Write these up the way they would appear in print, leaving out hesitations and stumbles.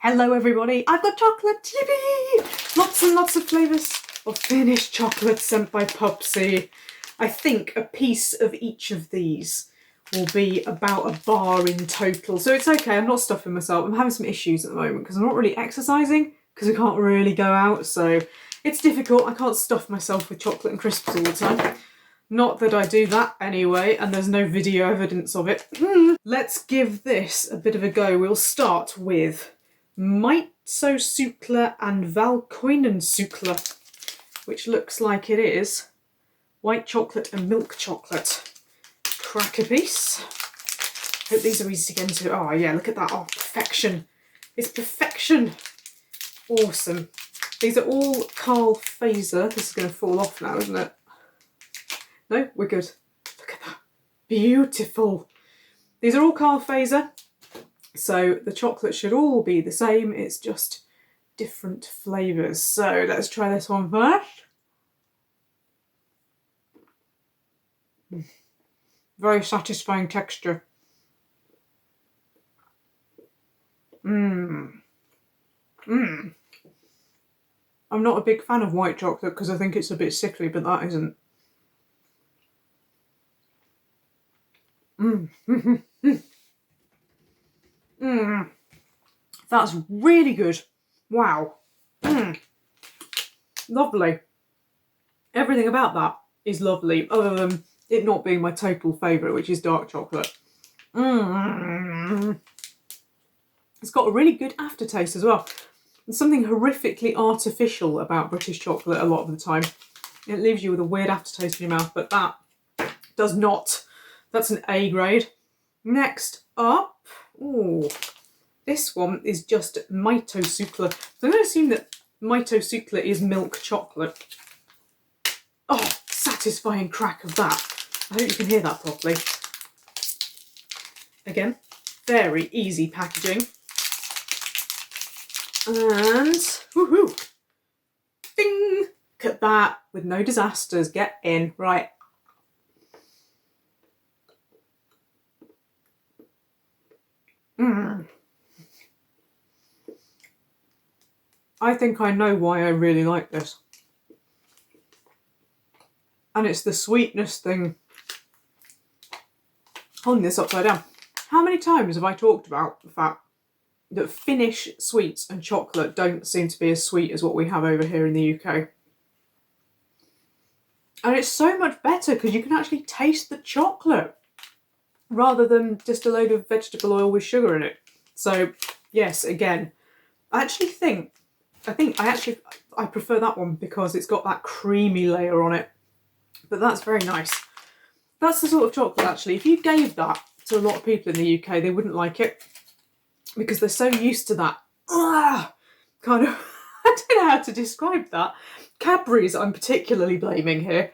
Hello everybody, I've got chocolate, yippee! Lots and lots of flavours of Finnish chocolate sent by Pupsy. I think a piece of each of these will be about a bar in total. So it's okay, I'm not stuffing myself. I'm having some issues at the moment because I'm not really exercising because I can't really go out. So it's difficult, I can't stuff myself with chocolate and crisps all the time. Not that I do that anyway, and there's no video evidence of it. Let's give this a bit of a go. We'll start with Maitosukla and Valkoinensukla, which looks like it is white chocolate and milk chocolate. Crack a piece. Hope these are easy to get into. Oh yeah, look at that. Oh, perfection. It's perfection. Awesome. These are all Karl Fazer. This is going to fall off now, isn't it? No, we're good. Look at that. Beautiful. These are all Karl Fazer. So the chocolate should all be the same. It's just different flavours. So let's try this one first. Very satisfying texture. I'm not a big fan of white chocolate because I think it's a bit sickly, but that isn't. That's really good. Wow. Lovely. Everything about that is lovely, other than it not being my total favourite, which is dark chocolate. It's got a really good aftertaste as well. There's something horrifically artificial about British chocolate a lot of the time. It leaves you with a weird aftertaste in your mouth, but that does not. That's an A grade. Next up, ooh, this one is just Maitosukla. So I'm going to assume that Maitosukla is milk chocolate. Oh, satisfying crack of that. I hope you can hear that properly. Again, very easy packaging. And, woohoo! Ding! Look at that, with no disasters. Get in. Right. I think I know why I really like this. And it's the sweetness thing. Holding this upside down. How many times have I talked about the fact that Finnish sweets and chocolate don't seem to be as sweet as what we have over here in the UK? And it's so much better because you can actually taste the chocolate rather than just a load of vegetable oil with sugar in it. So yes, again, I prefer that one because it's got that creamy layer on it. But that's very nice. That's the sort of chocolate, actually. If you gave that to a lot of people in the UK, they wouldn't like it because they're so used to that kind of, I don't know how to describe that. Cadbury's I'm particularly blaming here.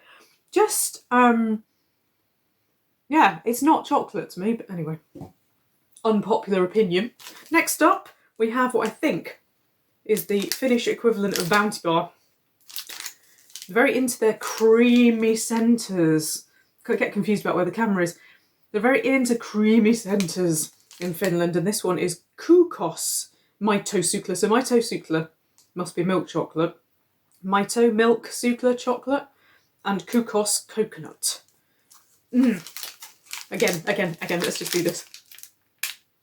Just, yeah, it's not chocolate to me, but anyway. Unpopular opinion. Next up, we have what I think is the Finnish equivalent of Bounty Bar. Very into their creamy centres. Could get confused about where the camera is. They're very into creamy centres in Finland, and this one is Kukos Maitosukla. So Maitosukla must be milk chocolate. Maito milk sukla chocolate, and Kukos coconut. Again, let's just do this.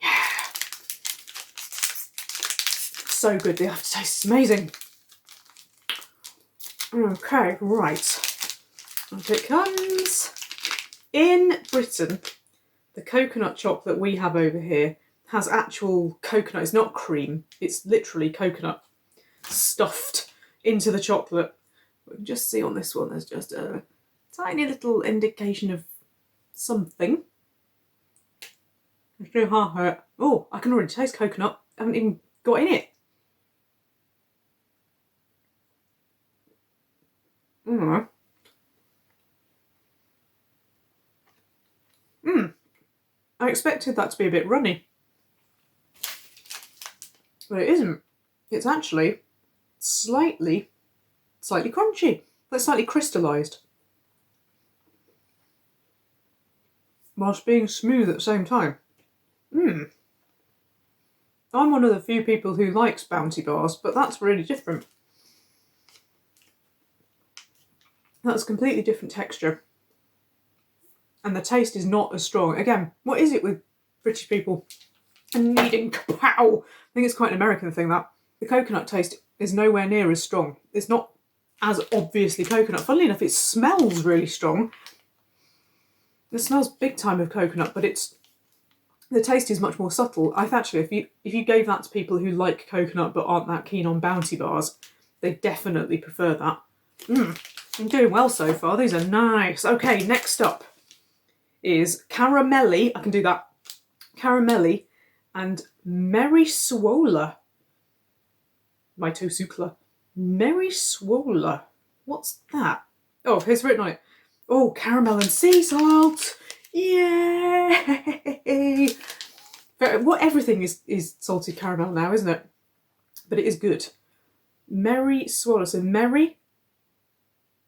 Yeah. So good, the aftertaste is amazing. Okay, right. And it comes. In Britain, the coconut chocolate we have over here has actual coconut. It's not cream, it's literally coconut stuffed into the chocolate. We can just see on this one there's just a tiny little indication of something. There's no half hurt. Oh, I can already taste coconut. I haven't even got in it. I expected that to be a bit runny, but it isn't. It's actually slightly crunchy, but slightly crystallised, whilst being smooth at the same time. I'm one of the few people who likes Bounty bars, but that's really different. That's a completely different texture. And the taste is not as strong. Again, what is it with British people and needing kapow? I think it's quite an American thing, that. The coconut taste is nowhere near as strong. It's not as obviously coconut. Funnily enough, it smells really strong. It smells big time of coconut, but the taste is much more subtle. I think actually, if you gave that to people who like coconut but aren't that keen on Bounty bars, they definitely prefer that. I'm doing well so far. These are nice. Okay, next up is Caramelli. I can do that. Caramelli and Merry Swola. Mito Sukla. Merry Swola. What's that? Oh, here's written on it. Oh, caramel and sea salt. Yay! What everything is salted caramel now, isn't it? But it is good. Merry Swola. So Merry,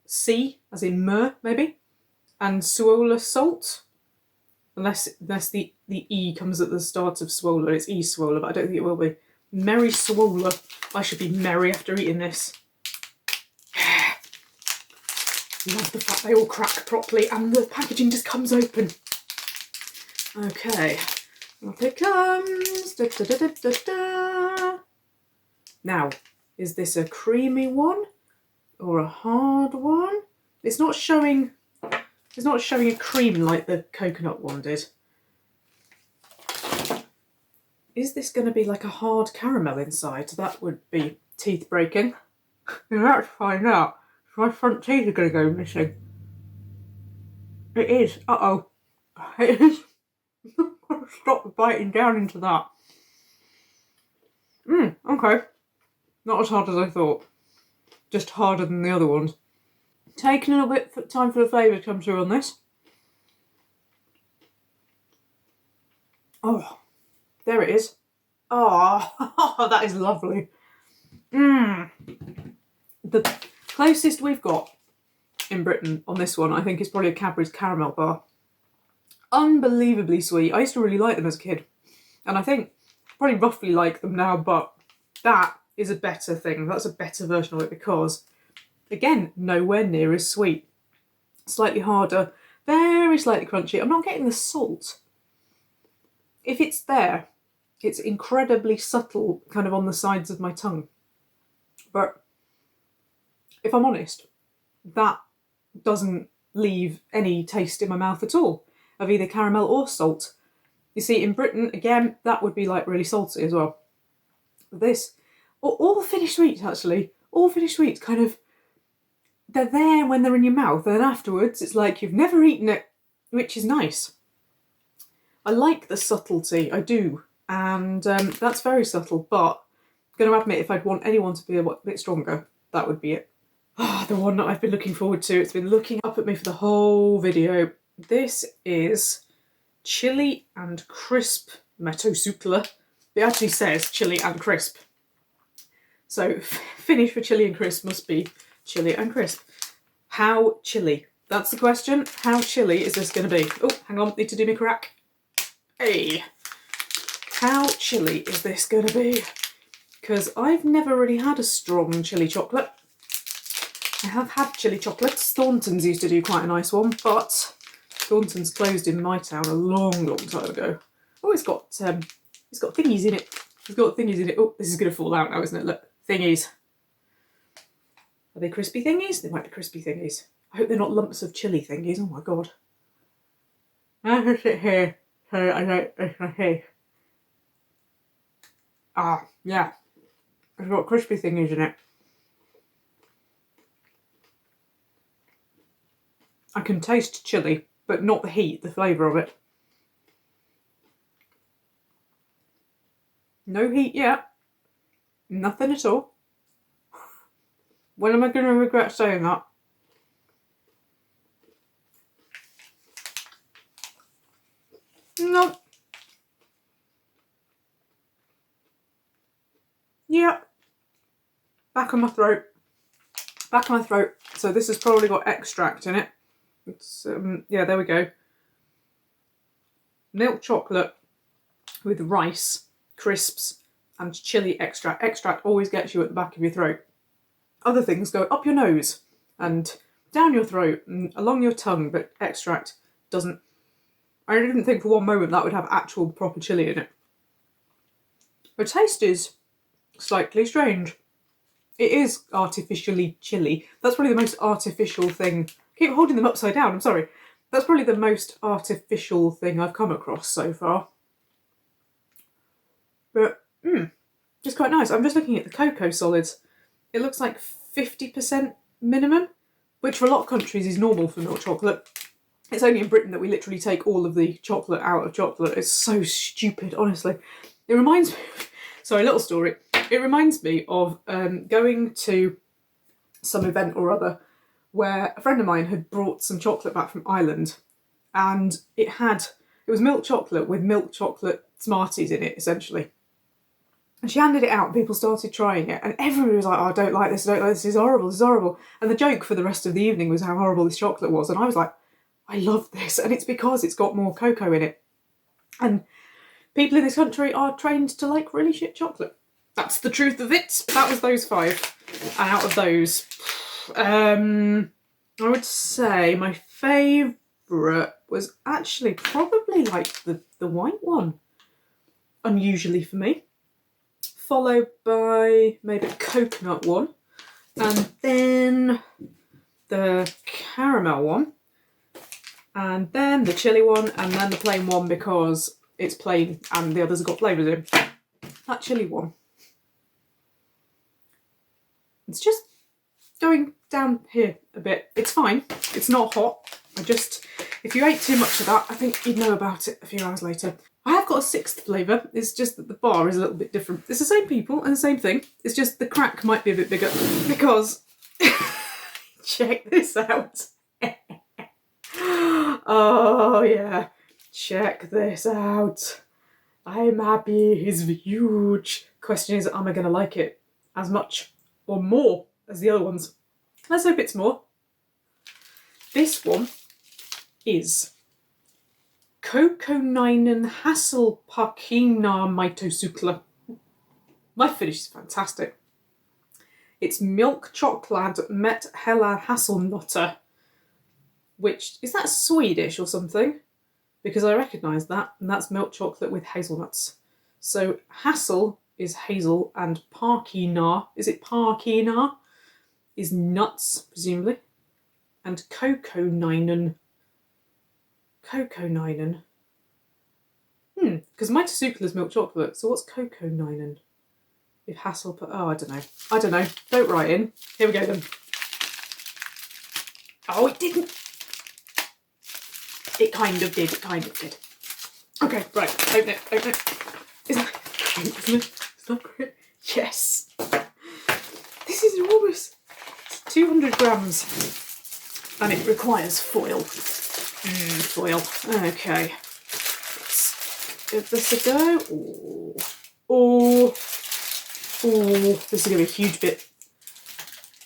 sea, as in myrrh, maybe, and Swola salt. Unless the E comes at the start of Swola. It's E Swola, but I don't think it will be. Merry Swola. I should be merry after eating this. Love the fact they all crack properly and the packaging just comes open. Okay, up it comes. Da, da, da, da, da, da. Now, is this a creamy one or a hard one? It's not showing a cream like the coconut one did. Is this going to be like a hard caramel inside? That would be teeth breaking. Let's find out. My front teeth are going to go missing. It is. Uh-oh. It is. Stop biting down into that. Okay. Not as hard as I thought. Just harder than the other ones. Taking a little bit of time for the flavour to come through on this. Oh, there it is. Oh, that is lovely. The closest we've got in Britain on this one, I think, is probably a Cadbury's caramel bar. Unbelievably sweet. I used to really like them as a kid. And I think probably roughly like them now, but that is a better thing. That's a better version of it because, again, nowhere near as sweet. Slightly harder, very slightly crunchy. I'm not getting the salt. If it's there, it's incredibly subtle, kind of on the sides of my tongue. But if I'm honest, that doesn't leave any taste in my mouth at all of either caramel or salt. You see, in Britain, again, that would be like really salty as well. This, all Finnish sweets actually, all Finnish sweets kind of, they're there when they're in your mouth, and then afterwards it's like you've never eaten it, which is nice. I like the subtlety, I do, and that's very subtle, but I'm going to admit, if I'd want anyone to be a bit stronger, that would be it. Oh, the one that I've been looking forward to. It's been looking up at me for the whole video. This is chili and crisp metosukla. It actually says chili and crisp. So Finnish for chili and crisp must be chili and crisp. How chili? That's the question. How chili is this going to be? Oh, hang on, need to do me crack. Hey, how chili is this going to be? Because I've never really had a strong chili chocolate. I have had chili chocolates. Thornton's used to do quite a nice one, but Thornton's closed in my town a long, long time ago. Oh, it's got thingies in it. It's got thingies in it. Oh, this is going to fall out now, isn't it? Look, thingies. Are they crispy thingies? They might be crispy thingies. I hope they're not lumps of chili thingies. Oh my god. I can sit here. So I don't see. Ah, yeah. It's got crispy thingies in it. I can taste chili, but not the heat, the flavour of it. No heat yet. Nothing at all. When am I going to regret saying that? No. Yeah. Back of my throat. Back of my throat. So this has probably got extract in it. It's, yeah, there we go. Milk chocolate with rice, crisps, and chili extract. Extract always gets you at the back of your throat. Other things go up your nose and down your throat and along your tongue, but extract doesn't. I didn't think for one moment that would have actual proper chili in it. The taste is slightly strange. It is artificially chili. That's probably the most artificial thing. I keep holding them upside down, I'm sorry. That's probably the most artificial thing I've come across so far. But, it's quite nice. I'm just looking at the cocoa solids. It looks like 50% minimum, which for a lot of countries is normal for milk chocolate. It's only in Britain that we literally take all of the chocolate out of chocolate. It's so stupid, honestly. It reminds me... Sorry, little story. It reminds me of going to some event or other where a friend of mine had brought some chocolate back from Ireland, and it was milk chocolate with milk chocolate Smarties in it, essentially. And she handed it out and people started trying it, and everybody was like, oh, I don't like this, this is horrible, this is horrible. And the joke for the rest of the evening was how horrible this chocolate was, and I was like, I love this, and it's because it's got more cocoa in it. And people in this country are trained to like really shit chocolate. That's the truth of it. That was those 5. And out of those, I would say my favourite was actually probably like the white one, unusually for me. Followed by maybe the coconut one, and then the caramel one, and then the chili one, and then the plain one because it's plain and the others have got flavours in. That chili one. It's just going down here a bit. It's fine. It's not hot. If you ate too much of that, I think you'd know about it a few hours later. I have got a 6th flavour. It's just that the bar is a little bit different. It's the same people and the same thing. It's just the crack might be a bit bigger because check this out. Oh yeah, check this out. I'm happy. It's huge. Question is, am I going to like it as much or more as the other ones? Let's hope it's more. This one is Kokonainen Hasselparkina Maitosukla. My Finnish is fantastic. It's milk chocolate met hella Hazelnut, which, is that Swedish or something? Because I recognise that, and that's milk chocolate with hazelnuts. So hassel is hazel, and parkina, is it parkina? Is nuts, presumably. And Kokonainen. Kokonainen. Because Maitosukla is milk chocolate, so what's Kokonainen? If hassel, oh, I don't know. I don't know. Don't write in. Here we go then. Oh, it didn't. It kind of did. It kind of did. Okay, right. Open it. Open it. Isn't it? It's not great. Yes. This is enormous. It's 200 grams. And it requires foil. Foil. Okay. Let's give this a go. Oh. Oh. Oh. This is going to be a huge bit.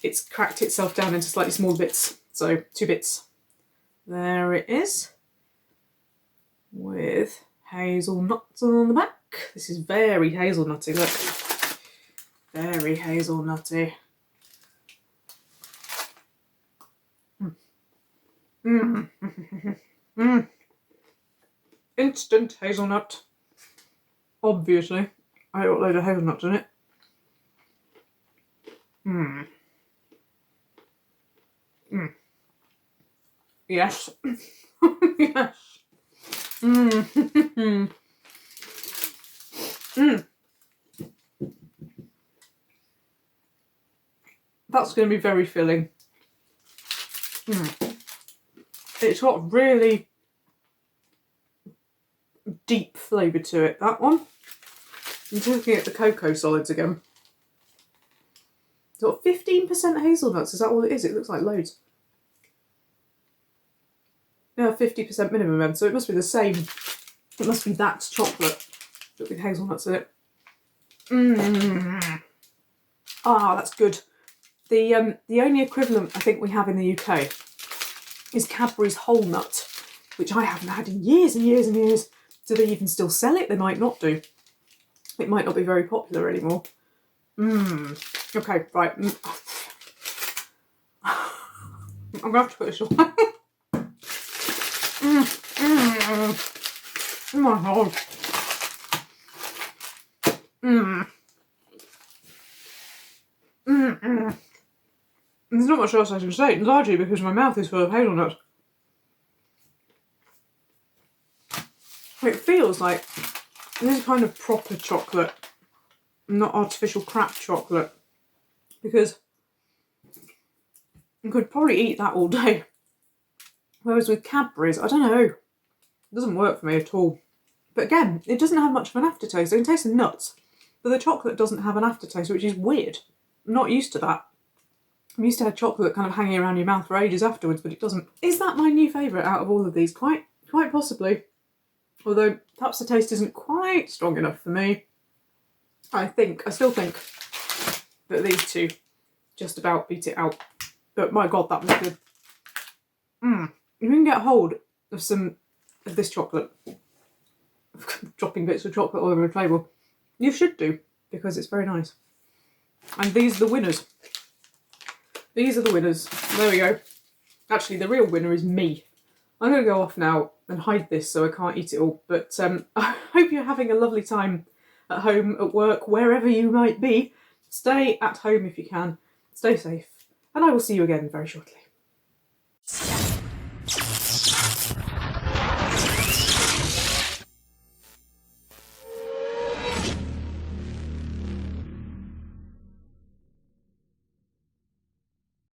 It's cracked itself down into slightly smaller bits. So 2 bits. There it is. With hazelnuts on the back. This is very hazelnutty, look. Very hazelnutty. Instant hazelnut. Obviously. I got a load of hazelnuts in it. Yes. Yes. That's going to be very filling. It's got really deep flavour to it, that one. I'm just looking at the cocoa solids again. It's got 15% hazelnuts, is that all it is? It looks like loads. No, 50% minimum then, so it must be the same. It must be that chocolate, but with hazelnuts in it. Ah, that's good. The only equivalent I think we have in the UK is Cadbury's Whole Nut, which I haven't had in years and years and years. Do they even still sell it? They might not do. it might not be very popular anymore. Okay, right. I'm gonna have to put this away. Oh my god. There's not much else I can say, largely because my mouth is full of hazelnut. It feels like this is kind of proper chocolate, not artificial crap chocolate, because I could probably eat that all day. Whereas with Cadbury's, I don't know, it doesn't work for me at all. But again, it doesn't have much of an aftertaste. I can taste the nuts, but the chocolate doesn't have an aftertaste, which is weird. I'm not used to that. I'm used to have chocolate kind of hanging around your mouth for ages afterwards, but it doesn't. Is that my new favourite out of all of these? Quite possibly. Although perhaps the taste isn't quite strong enough for me. I still think that these two just about beat it out. But my god, that was good. You can get hold of some of this chocolate, dropping bits of chocolate all over the table. You should do, because it's very nice. And these are the winners. These are the winners. There we go. Actually, the real winner is me. I'm going to go off now and hide this so I can't eat it all. But I hope you're having a lovely time at home, at work, wherever you might be. Stay at home if you can. Stay safe. And I will see you again very shortly.